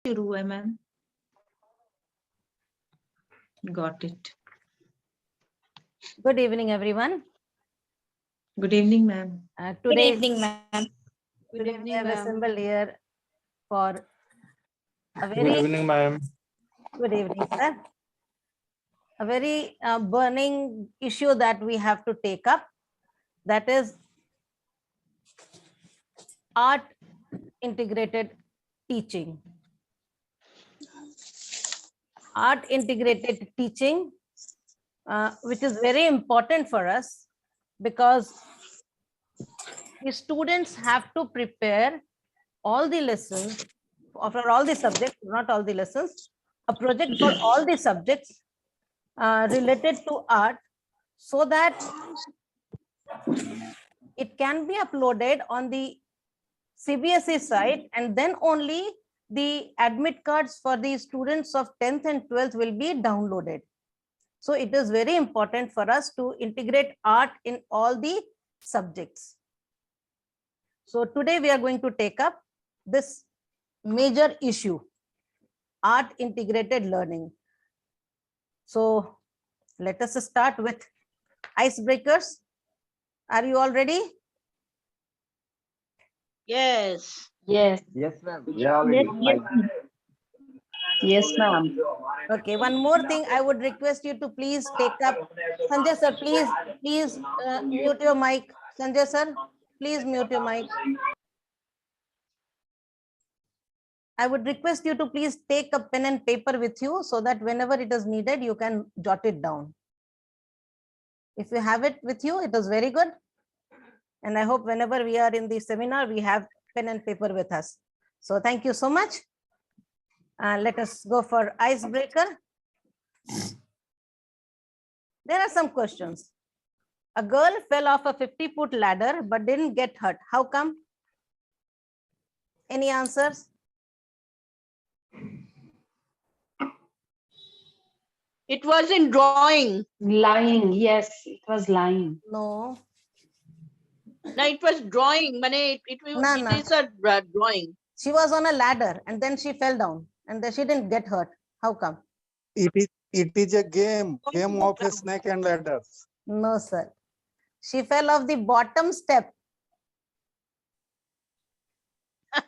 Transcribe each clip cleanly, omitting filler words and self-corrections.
शुरू है ma'am. Got it. Good evening, everyone. Good evening, ma'am. Today, Good evening, ma'am. today we have assembled here for a Good very evening, ma'am. good evening, sir. A very burning issue that we have to take up, that is art integrated teaching. Art integrated teaching, which is very important for us because the students have to prepare all the lessons for all the subjects, not all the lessons, a project for all the subjects related to art, so that it can be uploaded on the CBSE site, and then only the admit cards for the students of 10th and 12th will be downloaded. So it is very important for us to integrate art in all the subjects. So today we are going to take up this major issue, art integrated learning. So let us start with icebreakers. Are you all ready? Yes. Yes. Yes, ma'am. Yeah, Yes, ma'am. Okay, one more thing I would request you to please take up. Sanjay sir, please mute your mic. Sanjay sir, please mute your mic. I would request you to please take a pen and paper with you so that whenever it is needed, you can jot it down. If you have it with you, it is very good. And I hope whenever we are in the seminar, we have pen and paper with us. So thank you so much. Let us go for icebreaker. There are some questions. A girl fell off a 50-foot ladder but didn't get hurt. How come? Any answers? It was in drawing. Lying. Yes, it was lying. No. No, it was drawing. It No. is a drawing. She was on a ladder and then she fell down and then she didn't get hurt. How come? It is a game of a snake and ladder. No, sir. She fell off the bottom step.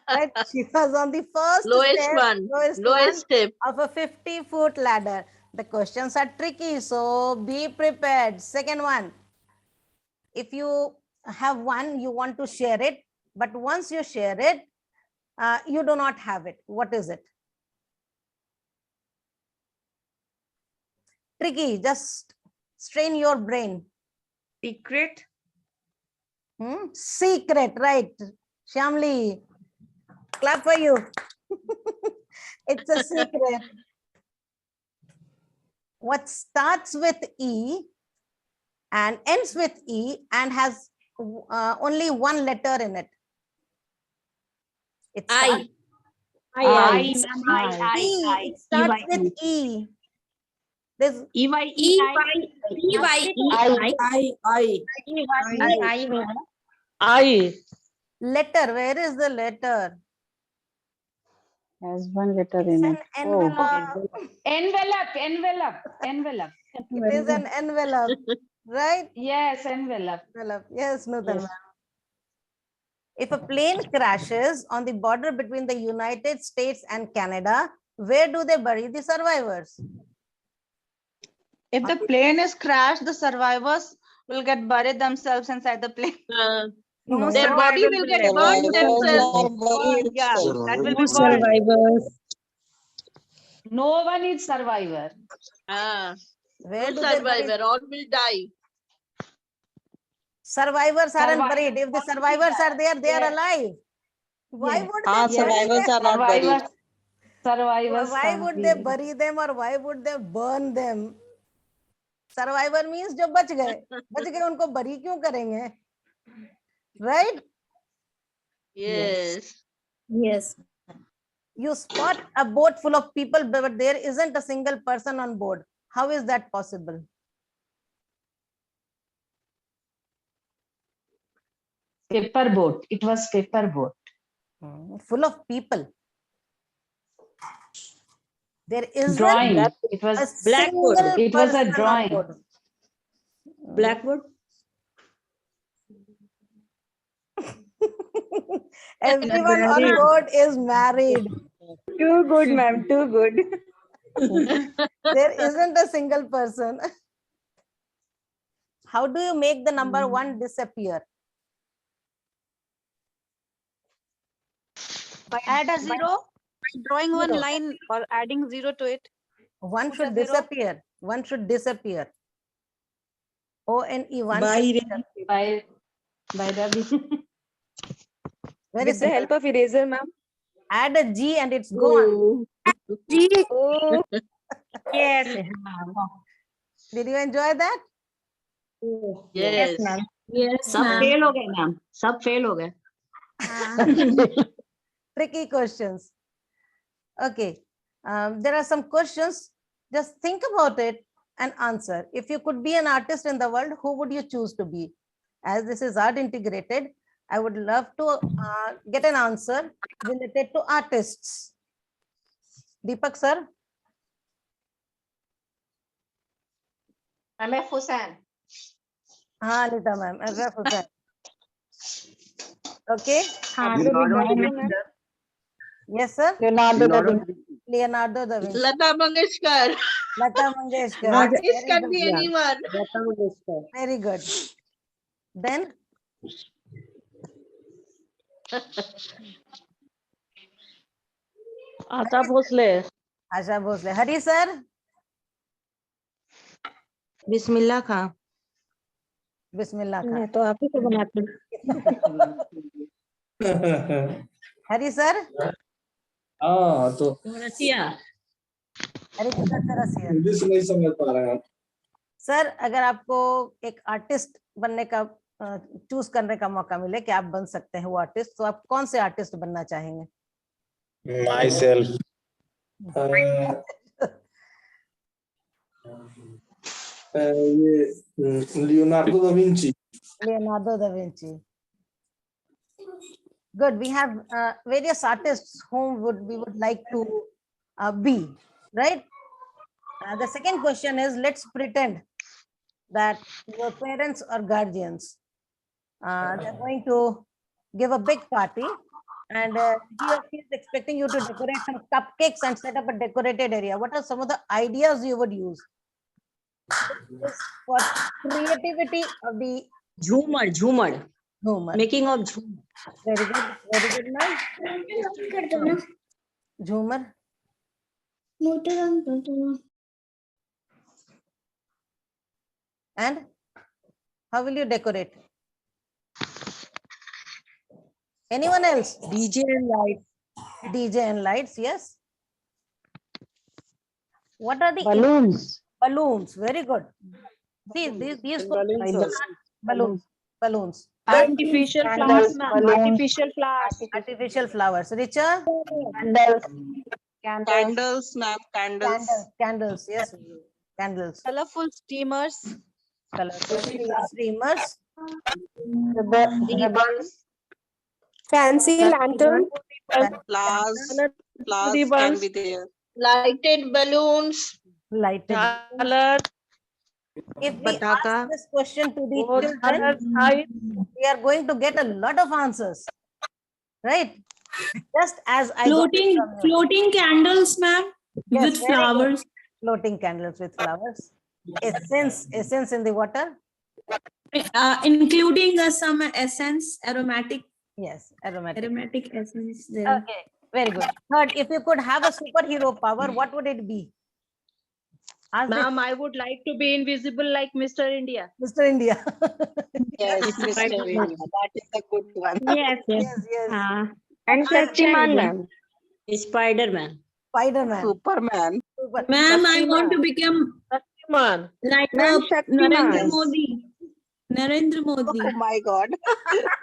Right? She was on the first Lowest step, one. lowest Lowest step. of a 50-foot ladder. The questions are tricky, so be prepared. Second one. If you have one, you want to share it, but once you share it, you do not have it. What is it? Tricky, just strain your brain. Secret. Secret, right? Shamli, clap for you. It's a secret. What starts with E and ends with E and has only one letter in it? It starts, I. E. It starts with E. There's I. letter. Where is the letter? Has one letter It's in an it. envelope. Envelope. It is an envelope, right? Yes, envelope. Envelope. Yes, Nutan. Yes. If a plane crashes on the border between the United States and Canada, where do they bury the survivors? If the plane is crashed, the survivors will get buried themselves inside the plane. No, Their sir. body will get burned themselves. Yeah, that will be burned. No one is survivor. Where No do they bury? survivor, all will die. Survivors aren't buried. If the survivors are there, they are alive. Why Yes. would they Survivors are not buried. Survivors. why would they bury them or why would they burn them? Survivor means जो बच गए उनको bury क्यों करेंगे? Right? Yes. Yes. You spot a boat full of people, but there isn't a single person on board. How is that possible? Paper boat. It was paper boat. Full of people. There is Drawing. a It was Blackboard. single It was a person on drawing. board. Blackboard. Everyone on board is married. Too good, ma'am. Too good. There isn't a single person. How do you make the number 1 disappear? Add a zero. Drawing one Zero. line or adding zero to it. One Put a should zero. disappear. One should disappear. O-N-E, one By should Ravi. disappear. by Ravi. Very With the simple. help of eraser, ma'am. Add a G and it's gone. Oh, Yes. Did you enjoy that? Yes. ma'am. Yes, सब fail हो गए ma'am, सब fail हो गए. Tricky questions. Okay. There are some questions. Just think about it and answer. If you could be an artist in the world, who would you choose to be? As this is art integrated, I would love to get an answer related to artists. Deepak sir, MF Hussain. Anita ma'am, MF Hussain. Okay. Yes, sir. Leonardo da Vinci. Leonardo da Vinci. Lata Mangeshkar. Lata Mangeshkar. Artist Very can be good. anyone. Very good. Then Ata Bhosle. Asha Bhosle. Hari sir. Bismillah Khan. Bismillah Khan. मैं तो आप ही को बनाती हूँ. Hari sir. हाँ तो रसिया. Hari Kisan Sarasiya. English नहीं समझ पा रहे हैं. सर अगर आपको एक आर्टिस्ट बनने का चूज करने का मौका मिले कि आप बन सकते हैं वो आर्टिस्ट, तो आप कौन से आर्टिस्ट बनना चाहेंगे? Myself. ये Leonardo da Vinci. Leonardo da Vinci. Good. We have various artists whom we would like to be, right? The second question is, let's pretend that your parents or guardians, they're going to give a big party, and he or she is expecting you to decorate some cupcakes and set up a decorated area. What are some of the ideas you would use? For creativity of the झूमर झूमर. humor. Making of झूमर. Very good, ma'am. Jhumar. And how will you decorate? Anyone else? DJ light. DJ and lights, yes. What are the Balloons. balloons? Very good. See, these balloons. Artificial flowers, ma'am. Artificial flowers. Artificial flowers. Richa? Candles, ma'am. Candles, yes. Candles. Colorful steamers. Colorful streamers. Fancy lantern. Flowers can be there. Lighted balloons. Lighted. Color. If we Pataka. ask this question to the children, we are going to get a lot of answers, right? Just as I got it from you. floating candles, ma'am, Yes, with very good. flowers. Floating candles with flowers. Essence in the water. Including some essence, aromatic Yes, aromatic. essence there. Okay, very good. Third, if you could have a superhero power, what would it be? Ask this, Ma'am, I would like to be invisible like Mr. India. Mr. India. Yes, Mr. India. That is a good one. Yes, yes. Yes. And Shaktiman, ma'am. Spider-Man. Spider-Man. Superman. Super. Ma'am, I want to become Shaktiman. like Ma'am, Narendra Shaktiman. Modi. Narendra Modi. Oh my God.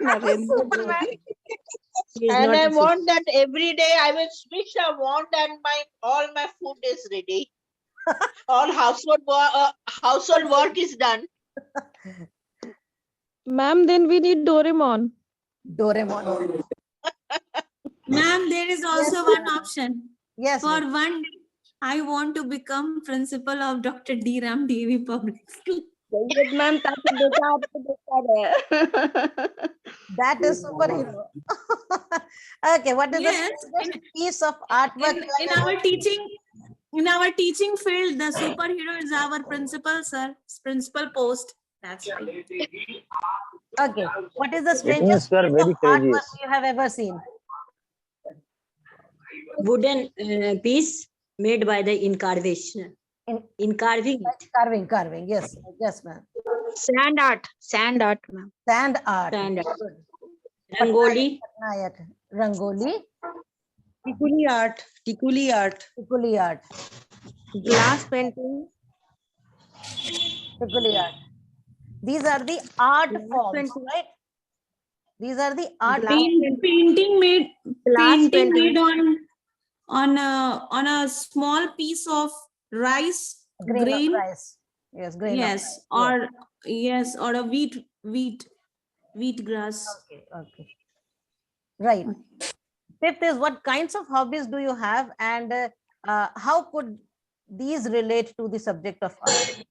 Narendra Modi. He is And not I a want that every day I will switch a wand and all my food is ready. All household work is done. Ma'am, then we need Doraemon. Doraemon. Ma'am, there is also Yes, one ma'am. option. Yes. For ma'am. one day, I want to become principal of Dr. D. Ram Devi Public School. Good ma'am, ताकि बेटा आपको देखता रहे. That is superhero. Okay, what is Yes, the piece of artwork? in our teaching field, the superhero is our principal, sir. Principal post. That's right. Okay, what is the It means strangest you are piece very of artwork courageous. you have ever seen? Wooden piece made by the incarvation. In carving it. Carving. Yes, ma'am. Sand art, ma'am. Sand art. Sand art. Good. Rangoli. Patnaik. Rangoli. Tikuli art. Tikuli art. Glass painting. Tikuli art. These are the art forms, right? These are the art. Painting made Glass painting painting. made on a small piece of rice Grain grain. of rice. Yes, grain of Yes, rice. or a wheat grass. Okay. Right. Fifth is, what kinds of hobbies do you have, and how could these relate to the subject of art?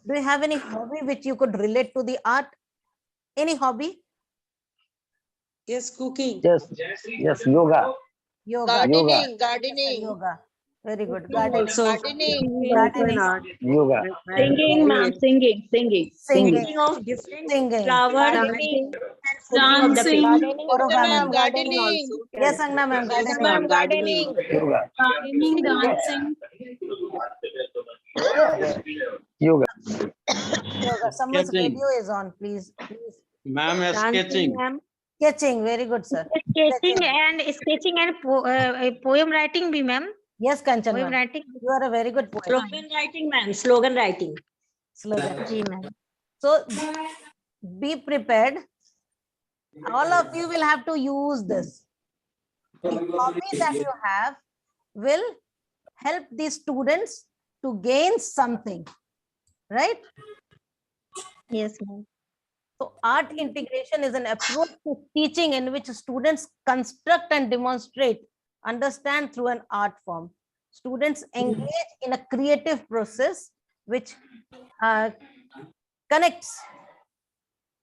Do you have any hobby which you could relate to the art? Any hobby? Yes, cooking. Yes, yoga. Yoga. Gardening. Yoga. Very good. Gardening. Gardening. Gardening. Yoga. Singing, ma'am. Singing. Singing. Of different Singing. flowers. Dancing. Dancing. Choreography. Ma'am, gardening. Yes, Angna ma'am. Yes, Gardening. ma'am, gardening. Yoga. Gardening, dancing. Yoga. Yoga. Someone's radio is on, please. Ma'am, Dancing, ma'am. Sketching. Very good, sir. Sketching and poem writing bhi, ma'am. Yes, Kanchan Poem ma'am. writing. You are a very good poet. Slogan writing, ma'am. Slogan writing. Slogan. Ji, ma'am. So be prepared. All of you will have to use this. The hobby that you have will help the students to gain something, right? Yes, ma'am. So art integration is an approach to teaching in which students construct and demonstrate, understand through an art form. Students engage in a creative process which connects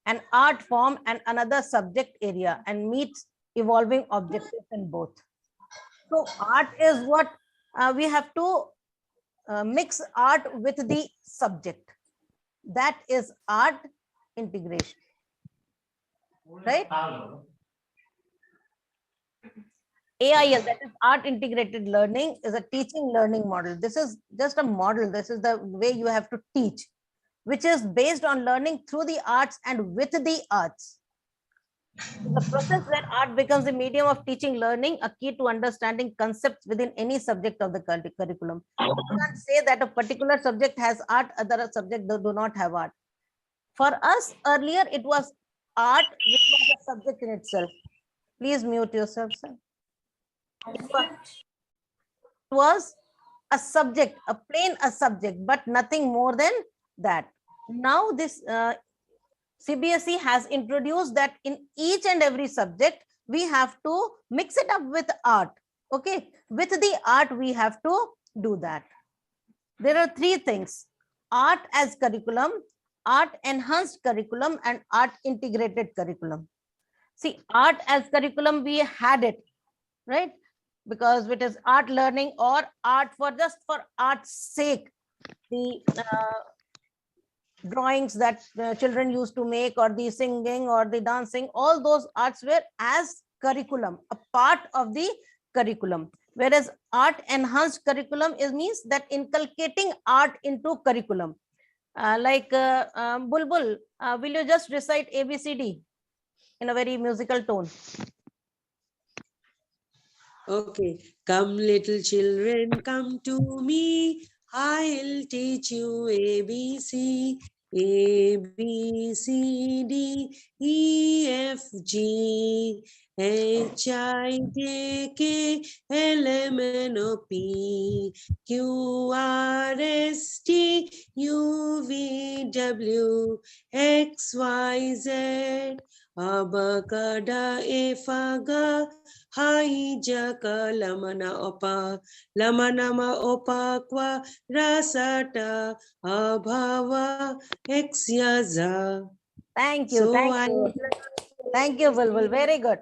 an art form and another subject area and meets evolving objectives in both. So art is what we have to mix art with the subject. That is art integration, right? AIL, that is art integrated learning, is a teaching learning model. This is just a model. This is the way you have to teach, which is based on learning through the arts and with the arts. The process where art becomes the medium of teaching learning, a key to understanding concepts within any subject of the curriculum. You can't say that a particular subject has art, other subjects do not have art. For us, earlier, it was art, which was a subject in itself. Please mute yourself, sir. It was a subject, a subject, but nothing more than that. Now this CBSE has introduced that in each and every subject, we have to mix it up with art. Okay, with the art, we have to do that. There are three things: art as curriculum, art enhanced curriculum, and art integrated curriculum. See, art as curriculum, we had it, right? Because it is art learning or art for just for art's sake. The drawings that children used to make, or the singing or the dancing, all those arts were as curriculum, a part of the curriculum. Whereas art enhanced curriculum means that inculcating art into curriculum. Like Bulbul, will you just recite ABCD in a very musical tone? Okay. Come, little children, come to me. I'll teach you ABC. A, B, C, D, E, F, G, H, I, J, K, L, M, N, O, P, Q, R, S, T, U, V, W, X, Y, Z. abakada efaga hai jaka lamana opa kwa rasata abhava exyaza. Thank you. So Thank I you. Thank you, Bulbul. Very good.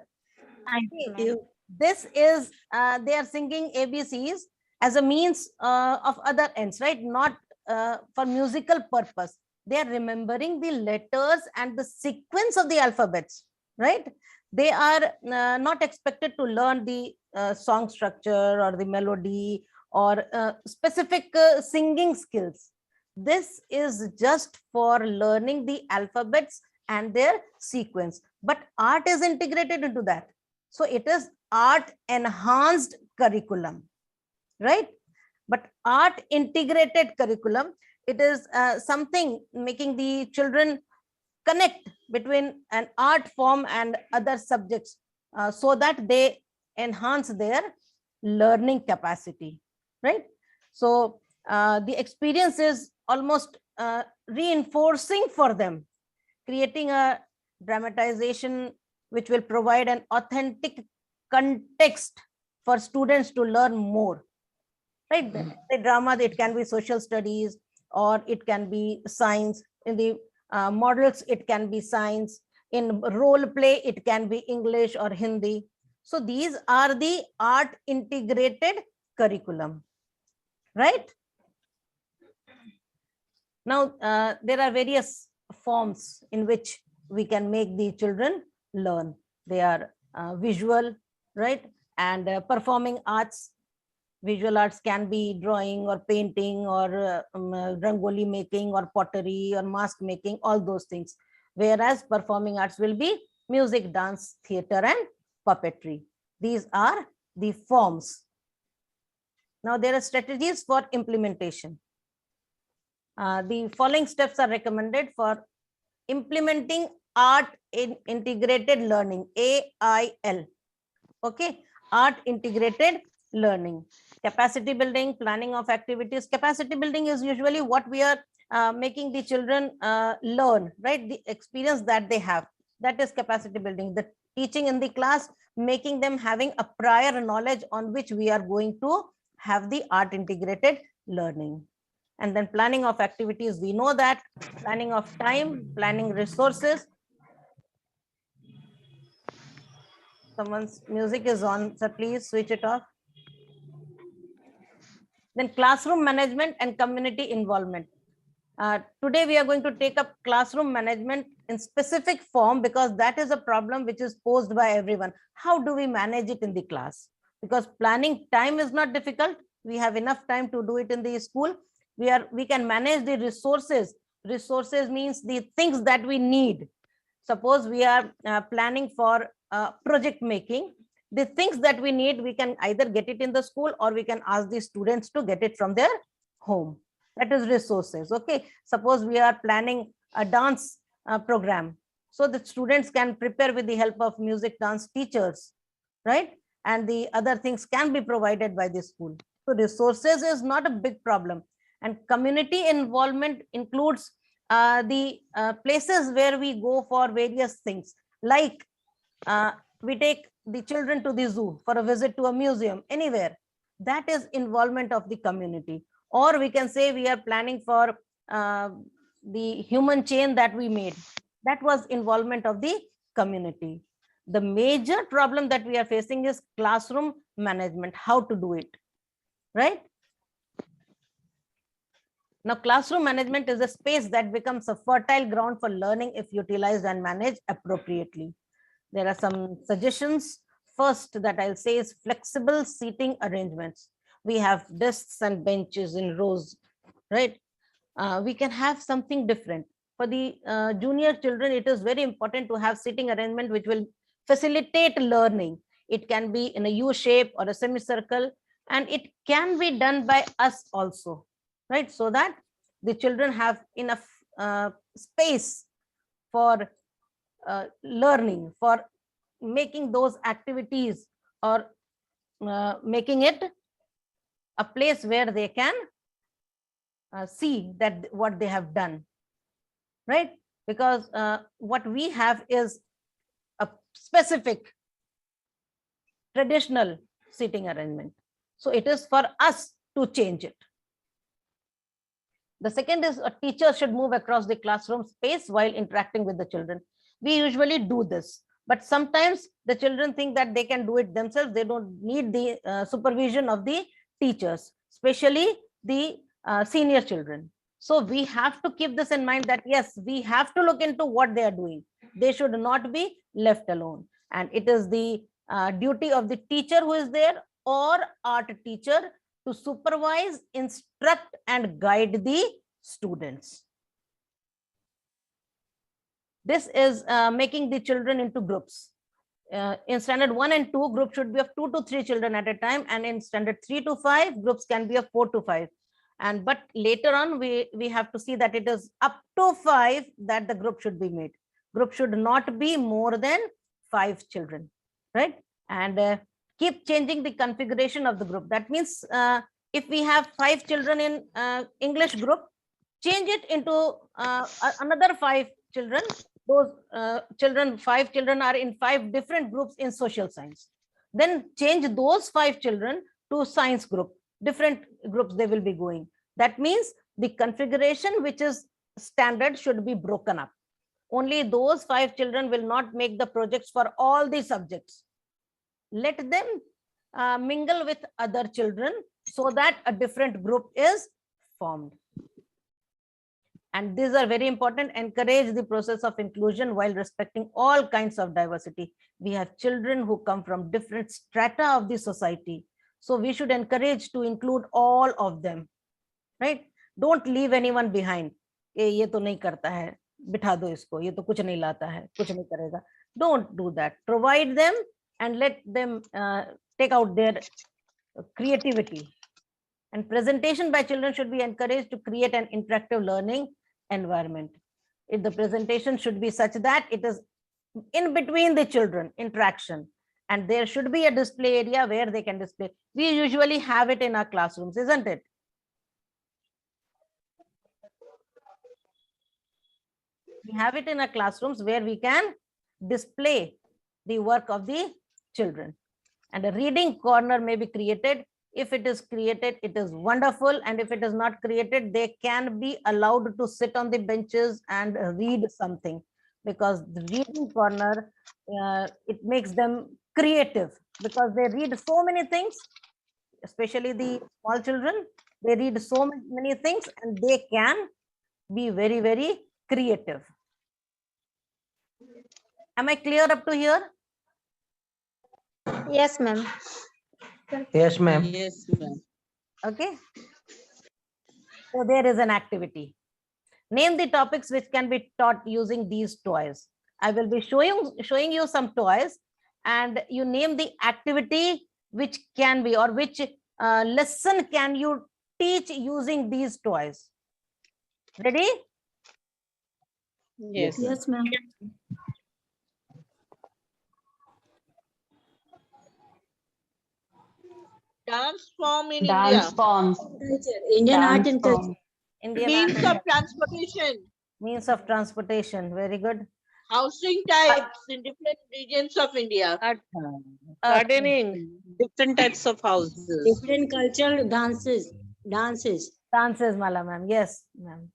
thank you. This is, they are singing ABCs as a means of other ends, right? Not for musical purpose. They are remembering the letters and the sequence of the alphabets, right? They are not expected to learn the song structure or the melody or specific singing skills. This is just for learning the alphabets and their sequence. But art is integrated into that. So it is art enhanced curriculum, right? But art integrated curriculum, it is something making the children connect between an art form and other subjects so that they enhance their learning capacity, right? So the experience is almost reinforcing for them, creating a dramatization which will provide an authentic context for students to learn more, right? The drama, it can be social studies or it can be science. In the models, it can be science. In role play, it can be English or Hindi. So these are the art integrated curriculum, right? Now, there are various forms in which we can make the children learn. They are visual, right? And performing arts. Visual arts can be drawing or painting or rangoli making or pottery or mask making, all those things. Whereas performing arts will be music, dance, theater, and puppetry. These are the forms. Now, there are strategies for implementation. The following steps are recommended for implementing art in integrated learning, AIL. Okay, art integrated learning. Capacity building, planning of activities. Capacity building is usually what we are making the children learn, right? The experience that they have, that is capacity building. The teaching in the class, making them having a prior knowledge on which we are going to have the art integrated learning. And then planning of activities, we know that planning of time, planning resources. Someone's music is on, so please switch it off. Then classroom management and community involvement. Today we are going to take up classroom management in specific form because that is a problem which is posed by everyone. How do we manage it in the class? Because planning time is not difficult. We have enough time to do it in the school. We can manage the resources. Resources means the things that we need. Suppose we are planning for project making. The things that we need, we can either get it in the school or we can ask the students to get it from their home. That is resources. Okay. Suppose we are planning a dance program. So the students can prepare with the help of music dance teachers, right? And the other things can be provided by the school. So resources is not a big problem. And community involvement includes the places where we go for various things. Like we take the children to the zoo for a visit to a museum, anywhere. That is involvement of the community. Or we can say we are planning for the human chain that we made. That was involvement of the community. The major problem that we are facing is classroom management, how to do it, right? Now, classroom management is a space that becomes a fertile ground for learning if utilized and managed appropriately. There are some suggestions. First that I'll say is flexible seating arrangements. We have desks and benches in rows, right? We can have something different. For the junior children, it is very important to have seating arrangement which will facilitate learning. It can be in a U shape or a semicircle, and it can be done by us also, right? So that the children have enough space for learning, for making those activities or making it a place where they can see that what they have done, right? Because what we have is specific traditional seating arrangement. So it is for us to change it. The second is a teacher should move across the classroom space while interacting with the children. We usually do this, but sometimes the children think that they can do it themselves. They don't need the supervision of the teachers, especially the senior children. So we have to keep this in mind that yes, we have to look into what they are doing. They should not be left alone. And it is the duty of the teacher who is there or art teacher to supervise, instruct, and guide the students. This is making the children into groups. In standard 1 and 2, group should be of 2 to 3 children at a time, and in standard 3 to 5, groups can be of 4 to 5. And but later on, we have to see that it is up to 5 that the group should be made. Group should not be more than 5 children, right? And keep changing the configuration of the group. That means if we have 5 children in English group, change it into another 5 children. Those 5 children are in 5 different groups in social science. Then change those 5 children to science group. Different groups they will be going. That means the configuration which is standard should be broken up. Only those 5 children will not make the projects for all the subjects. Let them mingle with other children so that a different group is formed. And these are very important. Encourage the process of inclusion while respecting all kinds of diversity. We have children who come from different strata of the society. So we should encourage to include all of them, right? Don't leave anyone behind. ये तो नहीं करता है, बिठा दो इसको, ये तो कुछ नहीं लाता है, कुछ नहीं करेगा. Don't do that. Provide them and let them take out their creativity. And presentation by children should be encouraged to create an interactive learning environment. The presentation should be such that it is in between the children, interaction. And there should be a display area where they can display. We usually have it in our classrooms, isn't it? We have it in our classrooms where we can display the work of the children. And a reading corner may be created. If it is created, it is wonderful. And if it is not created, they can be allowed to sit on the benches and read something, because the reading corner, it makes them creative, because they read so many things, especially the small children. They read so many things and they can be very, very creative. Am I clear up to here? Yes, ma'am. Yes, ma'am. Yes, ma'am. Okay. So there is an activity. Name the topics which can be taught using these toys. I will be showing you some toys, and you name the activity which can be, or which lesson can you teach using these toys. Ready? Yes. Yes, ma'am. Dance form in Dance India. forms. Indian art Dance and culture. form. Indian Means art of transportation. means of transportation. Very good. Housing types in different regions of India. Gardening, different types of houses. Different cultural dances. Dances, Mala ma'am. Yes, ma'am.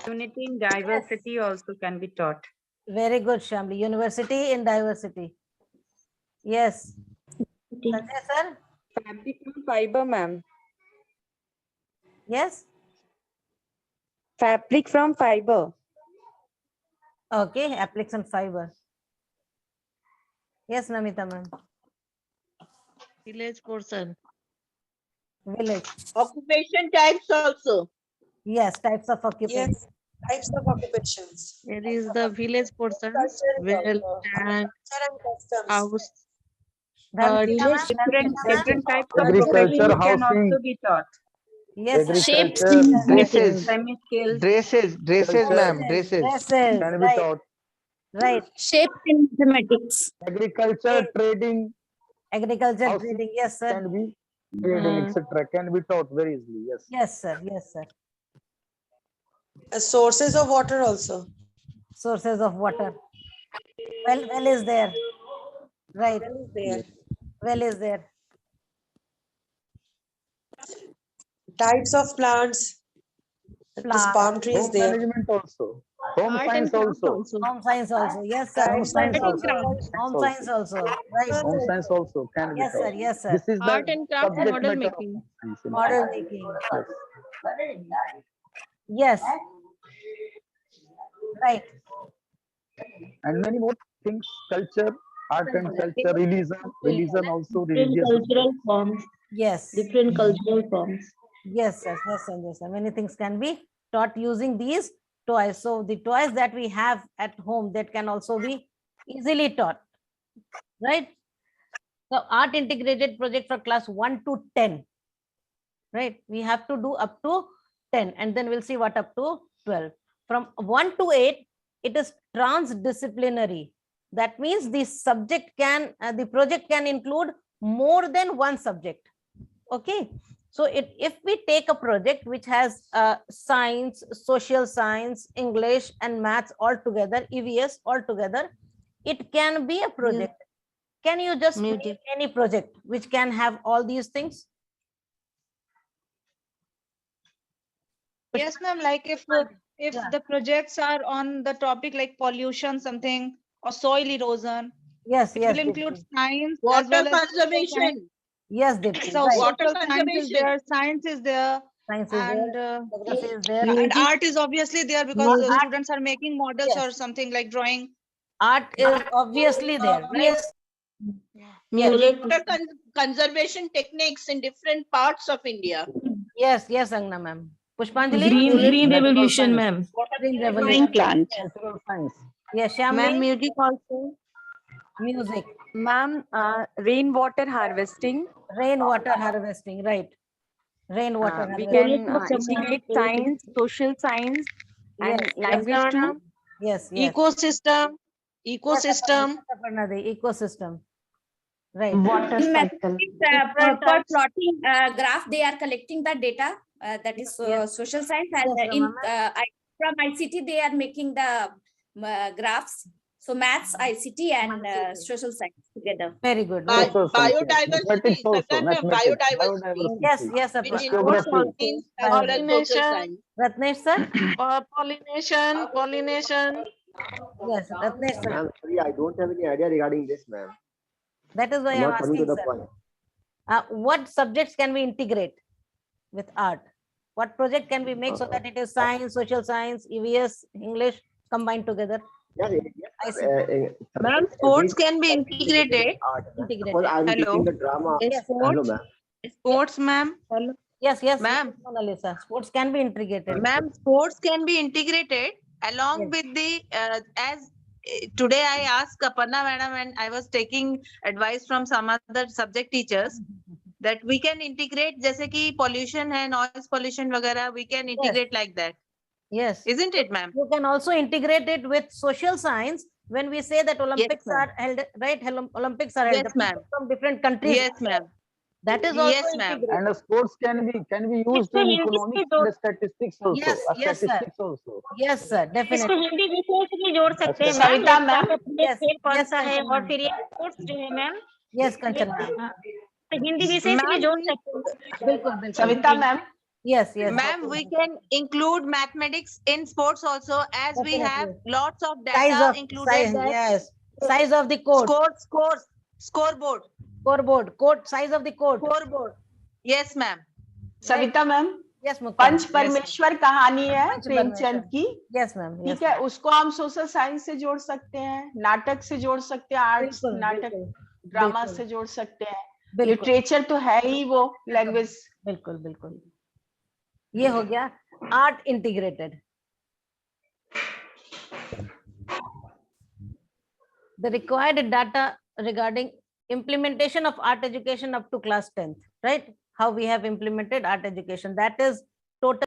Unity in diversity also can be taught. Very good, Shamli. University in diversity. Yes. Sanjay sir? Fabric from fiber, ma'am. Yes. Fabric from fiber. Okay, application fiber. Yes, Namita ma'am. Village person. Village. Occupation types also. Yes, types of occupation. Yes, types of occupations. There is the village person, well, and house. Dhanmika ma'am, Different Dhanmika ma'am. types of Agriculture, occupation can housing. also be taught. Yes, Agriculture, dresses, Semi-skilled. dresses, ma'am, dresses Dresses, can be right, taught. right. Shapes in mathematics. Agriculture, trading Agriculture, Housing trading. Yes, sir. can be trading, etc. Can be taught very easily. Yes. Yes, sir. Yes, sir. Sources of water also. Sources of water. Well is there. Right. Well is there. Types of plants. This Plant. palm tree is Home there. management also. Home Art science and craft also. Home science also. Yes, sir. Home Types of science Art and also. craft. Home science also. Right. Home science also can be Yes, sir. taught. Yes, sir. This is Art the and craft subject model matter of making. home science. in Model fact. making. Yes. Yes. Right. And many more things, culture, art and culture, religion also, Different religious. cultural forms. Yes. Different cultural forms. Yes, sir. Yes, sir. Yes, sir. Many things can be taught using these toys. So the toys that we have at home that can also be easily taught. Right. So art integrated project for class 1 to 10. Right. We have to do up to 10 and then we'll see what up to 12. From 1 to 8, it is transdisciplinary. That means the subject can, the project can include more than one subject. Okay. So if we take a project which has science, social science, English and maths all together, EVS all together, it can be a project. Can you just name any project which can have all these things? Yes, ma'am. Like if Yeah. the projects are on the topic like pollution, something or soil erosion, Yes, it yes. will include Deepti. science as Water well as social science. conservation. Yes, Deepti. So Right. Water social science is conservation. there, science is there, Science is and there, geography is there. and art is obviously there because the Art- students are making models or Yes. something like drawing. Art is obviously there, right? Music. Water conservation techniques in different parts of India. Yes, yes, Angna ma'am. Pushpanjali? Green Natural revolution, science, ma'am. Green Growing revolution. plant. Natural science. Yes, Ma'am, Shamli? music also. Music. Ma'am, rainwater harvesting. Rainwater harvesting, right. Rainwater We harvesting. can integrate science, social science, and Yes, language too. yes, yes. Ecosystem, Yes, ecosystem. Aparna, the ecosystem. Right. Water cycle. Per plotting graph, they are collecting the data. That is Yes. social science. And Yes, Ramana. from ICT, they are making the graphs. So maths, ICT, and social science together. Very good. Bi- Right. Social science, yes. biodiversity. Mathematics also, Certain mathematics, biodiversity, Yes, yes, which Aparna. includes Geography. science as well as social science. Ratnesh sir? Pollination. Yes, Ratnesh sir. Ma'am, sorry, I don't have any idea regarding this, ma'am. That is why I'm I'm not coming to asking, the sir. point. What subjects can we integrate with art? What project can we make so that it is science, social science, EVS, English combined together? Yes, I see. Ma'am, sports can be integrated. Integrated. Suppose I'm Hello. teaching the drama. Yes. Hello, ma'am. Sports, ma'am. Yes, yes. Ma'am. Monalisa. Sports can be integrated. Ma'am, sports can be integrated along Yes. with the today I asked Aparna madam and I was taking advice from some other subject teachers that we can integrate जैसे कि pollution है, noise pollution वगैरह, we can integrate like that. Yes. Isn't it, ma'am? You can also integrate it with social science when we say that Olympics ma'am. are held, right? Olympics are held. Yes, the people ma'am. From different countries. Yes, ma'am. That is also Yes, ma'am. integrated. And sports can be used in economics and statistics also. Yes, yes, sir. Statistics also. Yes, sir. Definitely. Hindi विषय से भी जोड़ सकते हैं अच्छा। Ma'am. Savita ma'am. Yes, खेल कौन yes, सा है Kanchan और ma'am. फिर ये स्पोर्ट्स जो है मैम, Yes, Kanchan ma'am. तो हिंदी विषय से भी जोड़ सकते हैं। बिल्कुल, बिल्कुल. Savita ma'am. Yes, yes. Ma'am, we can include mathematics in sports also as we have Definitely. lots of Size data of included size, that yes. Size of the court. scoreboard. Court, size of the court. Scoreboard. Yes, ma'am. Savita ma'am, Yes, Mukta. पंच परमेश्वर कहानी है पंच प्रेमचंद परमेश्वर। की, Yes, ma'am. Yes, ठीक है, उसको हम social science से जोड़ सकते हैं, नाटक से जोड़ सकते हैं, आर्ट्स बिल्कुल, नाटक बिल्कुल, ड्रामा बिल्कुल, से जोड़ सकते हैं, बिल्कुल, लिटरेचर तो है ही वो लैंग्वेज। बिल्कुल, बिल्कुल। ये हो गया art integrated. The required data regarding implementation of art education up to class 10th, right? How we have implemented art education. That is total